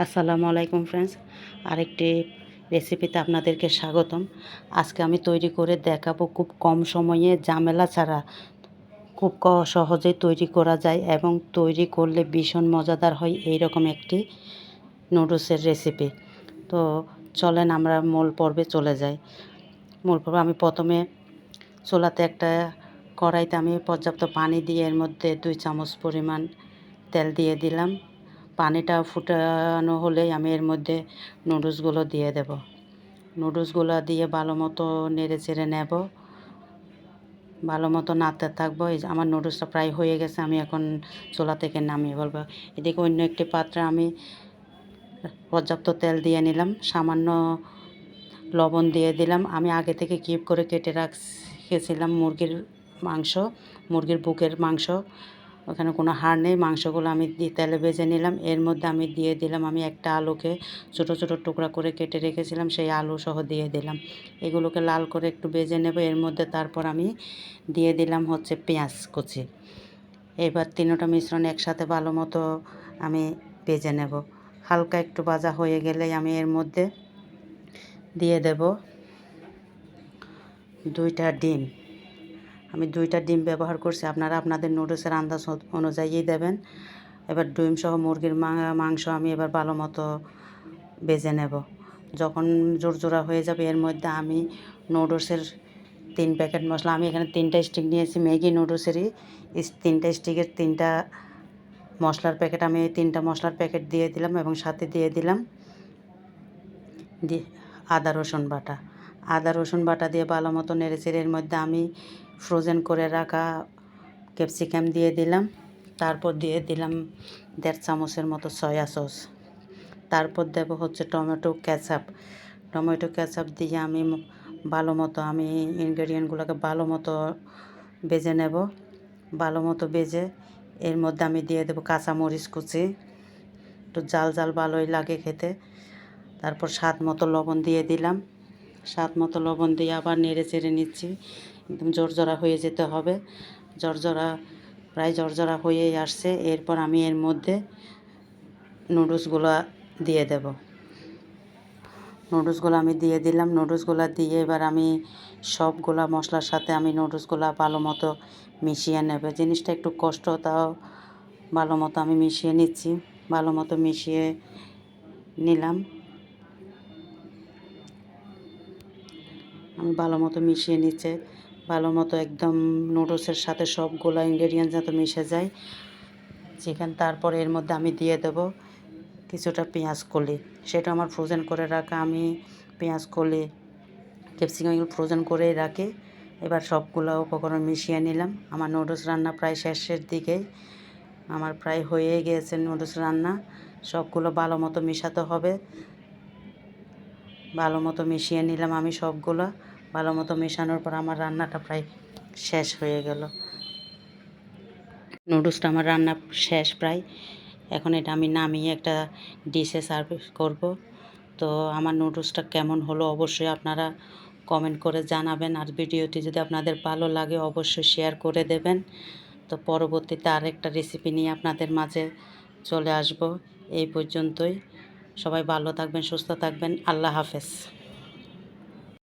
আসসালামু আলাইকুম ফ্রেন্ডস, আরেকটি রেসিপিতে আপনাদেরকে স্বাগতম। আজকে আমি তৈরি করে দেখাবো খুব কম সময়ে ঝামেলা ছাড়া খুব সহজেই তৈরি করা যায় এবং তৈরি করলে ভীষণ মজাদার হয় এইরকম একটি নুডলসের রেসিপি। তো চলেন আমরা মূল পর্বে চলে যাই। মূল পর্বে আমি প্রথমে চুলাতে একটা কড়াইতে আমি পর্যাপ্ত পানি দিয়ে এর মধ্যে 2 চামচ পরিমাণ তেল দিয়ে দিলাম। পানিটা ফুটানো হলেই আমি এর মধ্যে নুডলসগুলো দিয়ে দেব। নুডলসগুলো দিয়ে ভালো মতো নেড়ে চেড়ে নেব, ভালো মতো নাড়তে থাকবো। এই যে আমার নুডলসটা প্রায় হয়ে গেছে, আমি এখন চুলা থেকে নামিয়ে বলবো। এদিকে অন্য একটি পাত্রে আমি পর্যাপ্ত তেল দিয়ে নিলাম, সামান্য লবণ দিয়ে দিলাম। আমি আগে থেকে কিউব করে কেটে রেখেছিলাম মুরগির বুকের মাংস। ওখানে কোনো হাড় নেই। মাংসগুলো আমি তেলে ভেজে নিলাম। এর মধ্যে আমি দিয়ে দিলাম, আমি একটা আলুকে ছোটো ছোটো টুকরা করে কেটে রেখেছিলাম, সেই আলু সহ দিয়ে দিলাম। এগুলোকে লাল করে একটু ভেজে নেব। এর মধ্যে তারপর আমি দিয়ে দিলাম হচ্ছে পেঁয়াজ কুচি। এবার তিনোটা মিশ্রণ একসাথে ভালো মতো আমি ভেজে নেব। হালকা একটু ভাজা হয়ে গেলেই আমি এর মধ্যে দিয়ে দেব 2টা ডিম। আমি 2টা ডিম ব্যবহার করছি, আপনারা আপনাদের নুডলসের আন্দাজ অনুযায়ী দেবেন। এবার ডিম সহ মুরগির মাংস আমি এবার ভালো মতো ভেজে নেব। যখন জোরজোড়া হয়ে যাবে এর মধ্যে আমি নুডলসের 3 প্যাকেট মশলা, আমি এখানে 3টা স্টিক নিয়েছি ম্যাগি নুডলসেরই 3টা স্টিকের 3টা মশলার প্যাকেট, আমি এই 3টা মশলার প্যাকেট দিয়ে দিলাম এবং সাথে দিয়ে দিলাম আদা রসুন বাটা দিয়ে ভালো মতো নেড়েচেড়ে এর মধ্যে আমি ফ্রোজেন করে রাখা ক্যাপসিকাম দিয়ে দিলাম। তারপর দিয়ে দিলাম 1.5 চামচের মতো সয়া সস। তারপর দেব হচ্ছে টমেটো ক্যাচাপ দিয়ে আমি ভালো মতো ইনগ্রেডিয়েন্টগুলোকে ভালো মতো ভেজে নেব। ভালো মতো ভেজে এর মধ্যে আমি দিয়ে দেবো কাঁচামরিচ কুচি, একটু জাল ভালোই লাগে খেতে। তারপর স্বাদ মতো লবণ দিয়ে দিলাম। স্বাদ মতো লবণ দিয়ে আবার নেড়ে চেড়ে নিচ্ছি। একদম জর্জরা হয়ে যেতে হবে। প্রায় জর্জরা হয়েই আসছে। এরপর আমি এর মধ্যে নুডলসগুলো দিয়ে দেব। নুডলসগুলো আমি দিয়ে দিলাম। নুডলসগুলো দিয়ে এবার আমি সবগুলা মশলার সাথে আমি নুডলসগুলো ভালো মতো মিশিয়ে নেব। জিনিসটা একটু কষ্ট, তাও ভালো মতো আমি মিশিয়ে নিচ্ছি। ভালো মতো মিশিয়ে নিলাম। আমি ভালো মতো মিশিয়ে নিচ্ছে, ভালো মতো একদম নুডলসের সাথে সবগুলো ইনগ্রেডিয়েন্টস যাতে মিশে যায় চিকেন। তারপরে এর মধ্যে আমি দিয়ে দেব কিছুটা পেঁয়াজ কলি, সেটা আমার ফ্রোজেন করে রাখা। আমি পেঁয়াজ কলি ক্যাপসিকাম এগুলো ফ্রোজেন করেই রাখি। এবার সবগুলো উপকরণ মিশিয়ে নিলাম। আমার নুডলস রান্না প্রায় শেষের দিকেই, আমার প্রায় হয়ে গিয়েছে নুডলস রান্না। সবগুলো ভালো মতো মেশাতে হবে। ভালো মতো মিশিয়ে নিলাম আমি সবগুলো। ভালো মতো মেশানোর পর আমার রান্নাটা প্রায় শেষ হয়ে গেল। নুডলসটা আমার রান্না শেষ প্রায়। এখন এটা আমি নামিয়ে একটা ডিশে সার্ভ করব। তো আমার নুডলসটা কেমন হলো অবশ্যই আপনারা কমেন্ট করে জানাবেন। আর ভিডিওটি যদি আপনাদের ভালো লাগে অবশ্যই শেয়ার করে দেবেন। তো পরবর্তীতে আরেকটা রেসিপি নিয়ে আপনাদের মাঝে চলে আসব। এই পর্যন্তই। সবাই ভালো থাকবেন, সুস্থ থাকবেন। আল্লাহ হাফেজ।